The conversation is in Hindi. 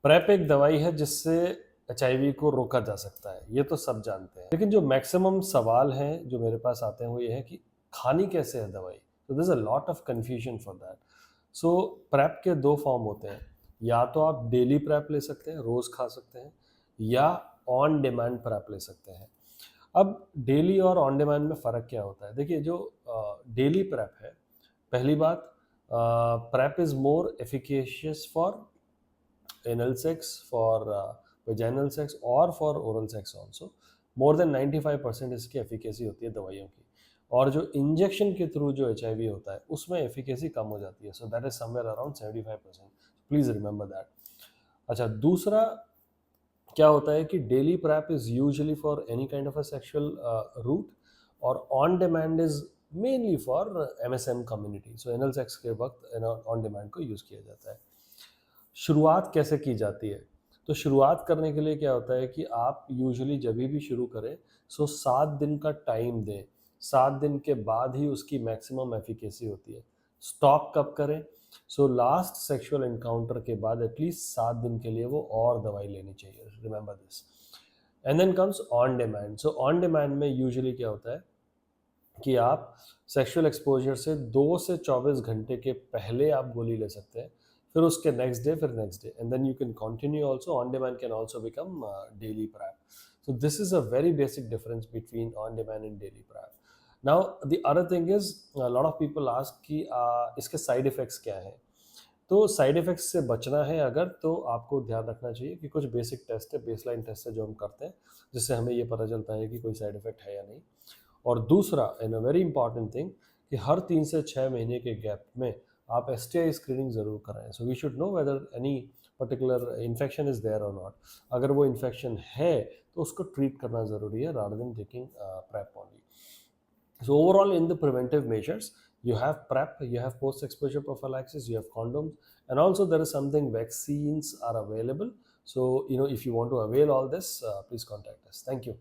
प्रेप एक दवाई है जिससे एचआईवी को रोका जा सकता है, ये तो सब जानते हैं। लेकिन जो मैक्सिमम सवाल हैं जो मेरे पास आते हैं वो ये है कि खानी कैसे है दवाई। तो there is a lot of confusion for that. So prep के दो फॉर्म होते हैं, या तो आप डेली प्रेप ले सकते हैं, रोज खा सकते हैं, या ऑन डिमांड प्रेप ले सकते हैं। अब डेली और ऑन डिमांड में फ़र्क क्या होता है? देखिए, जो डेली प्रेप है, पहली बात, prep is more efficacious for anal sex, for vaginal sex और for oral sex also. More than 95% इसकी एफिकेसी होती है दवाइयों की। और जो इंजेक्शन के थ्रू जो एच होता है उसमें एफिकेसी कम हो जाती है। So that is somewhere around 75%। Please remember that. अच्छा, दूसरा क्या होता है कि daily PrEP is usually for any kind of a sexual route, और on demand is mainly for MSM community. So anal sex के वक्त ऑन डिमांड को यूज़ किया जाता है। शुरुआत कैसे की जाती है? तो शुरुआत करने के लिए क्या होता है कि आप यूजुअली जब भी शुरू करें, सो 7 दिन का टाइम दें। 7 दिन के बाद ही उसकी मैक्सिमम एफिकेसी होती है। स्टॉप कब करें? सो लास्ट सेक्सुअल एनकाउंटर के बाद एटलीस्ट 7 दिन के लिए वो और दवाई लेनी चाहिए। Remember this. And then comes on demand. So on demand में यूजुअली क्या होता है कि आप सेक्सुअल एक्सपोजर से 2 से 24 घंटे के पहले आप गोली ले सकते हैं, फिर उसके नेक्स्ट डे, फिर next day, and then you can continue also. On demand can also become daily prep. So this is a very basic difference between on demand and daily prep. Now the other thing is, a lot of people ask कि इसके साइड इफ़ेक्ट्स क्या हैं। तो साइड इफ़ेक्ट्स से बचना है अगर, तो आपको ध्यान रखना चाहिए कि कुछ बेसिक टेस्ट है, बेसलाइन टेस्ट है जो हम करते हैं, जिससे हमें ये पता चलता है कि कोई साइड इफ़ेक्ट है या नहीं। और दूसरा and a very important thing, कि हर 3 से 6 महीने के गैप में आप एसटीआई स्क्रीनिंग ज़रूर कराएं। So we should know whether any particular infection is there और नॉट। अगर वो इन्फेक्शन है तो उसको ट्रीट करना ज़रूरी है, rather than taking prep only. So overall, in the preventive measures, you have PrEP, you have post-exposure prophylaxis, you have condoms, and also there is something, vaccines are available. So, if you want to avail all this, please contact us. Thank you.